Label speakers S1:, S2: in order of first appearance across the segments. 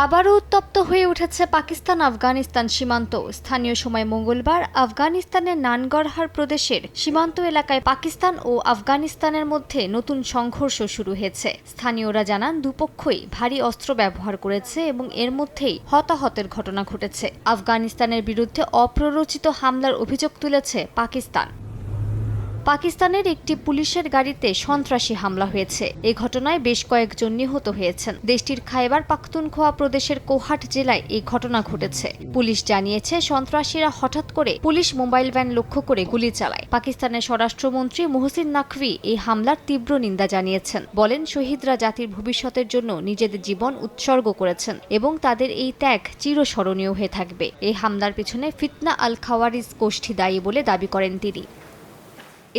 S1: আবারও উত্তপ্ত হয়ে উঠেছে পাকিস্তান আফগানিস্তান সীমান্ত। স্থানীয় সময় মঙ্গলবার আফগানিস্তানের নানগরহার প্রদেশের সীমান্ত এলাকায় পাকিস্তান ও আফগানিস্তানের মধ্যে নতুন সংঘর্ষ শুরু হয়েছে। স্থানীয়রা জানান দুপক্ষই ভারী অস্ত্র ব্যবহার করেছে এবং এর মধ্যেই হতাহতের ঘটনা ঘটেছে। আফগানিস্তানের বিরুদ্ধে অপ্ররোচিত হামলার অভিযোগ তুলেছে পাকিস্তান। পাকিস্তানের একটি পুলিশের গাড়িতে সন্ত্রাসী হামলা হয়েছে। এ ঘটনায় বেশ কয়েকজন নিহত হয়েছেন। দেশটির খাইবার পাখতুনখোয়া প্রদেশের কোহাট জেলায় এই ঘটনা ঘটেছে। পুলিশ জানিয়েছে সন্ত্রাসীরা হঠাৎ করে পুলিশ মোবাইল ভ্যান লক্ষ্য করে গুলি চালায়। পাকিস্তানের স্বরাষ্ট্রমন্ত্রী মোহসিন নাকভি এই হামলার তীব্র নিন্দা জানিয়েছেন। বলেন, শহীদরা জাতির ভবিষ্যতের জন্য নিজেদের জীবন উৎসর্গ করেছেন এবং তাদের এই ত্যাগ চিরস্মরণীয় হয়ে থাকবে। এই হামলার পিছনে ফিতনা আল খাওয়ারিজ গোষ্ঠী দায়ী বলে দাবি করেন তিনি।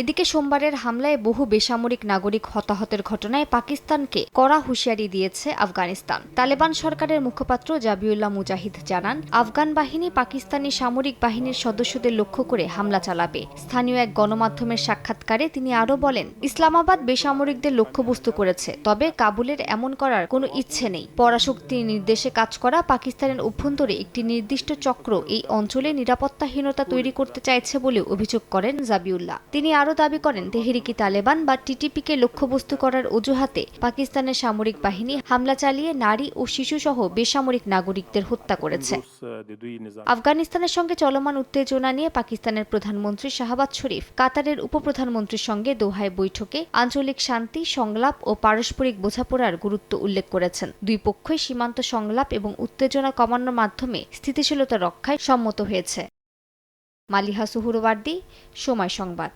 S1: এদিকে সোমবারের হামলায় বহু বেসামরিক নাগরিক হতাহতের ঘটনায় পাকিস্তানকে কড়া হুঁশিয়ারি দিয়েছে আফগানিস্তান। তালেবান সরকারের মুখপাত্র জাবিউল্লাহ মুজাহিদ জানান, আফগান বাহিনী পাকিস্তানি সামরিক বাহিনীর সদস্যদের লক্ষ্য করে হামলা চালাবে। স্থানীয় এক গণমাধ্যমের সাক্ষাৎকারে তিনি আরও বলেন, ইসলামাবাদ বেসামরিকদের লক্ষ্যবস্তু করেছে, তবে কাবুলের এমন করার কোনো ইচ্ছে নেই। পরাশক্তির নির্দেশে কাজ করা পাকিস্তানের অভ্যন্তরে একটি নির্দিষ্ট চক্র এই অঞ্চলে নিরাপত্তাহীনতা তৈরি করতে চাইছে বলে অভিযোগ করেন জাবিউল্লাহ। তিনি আরও দাবি করেন, তেহরিকি তালেবান বা টিটিপিকে লক্ষ্যবস্তু করার অজুহাতে পাকিস্তানের সামরিক বাহিনী হামলা চালিয়ে নারী ও শিশুসহ বেসামরিক নাগরিকদের হত্যা করেছে। আফগানিস্তানের সঙ্গে চলমান উত্তেজনা নিয়ে পাকিস্তানের প্রধানমন্ত্রী শাহবাজ শরীফ কাতারের উপপ্রধানমন্ত্রীর সঙ্গে দোহায় বৈঠকে আঞ্চলিক শান্তি, সংলাপ ও পারস্পরিক বোঝাপড়ার গুরুত্ব উল্লেখ করেছেন। দুই পক্ষই সীমান্ত সংলাপ এবং উত্তেজনা কমানোর মাধ্যমে স্থিতিশীলতা রক্ষায় সম্মত হয়েছে। মালিহা সুহুরওয়ার্দী, সময় সংবাদ।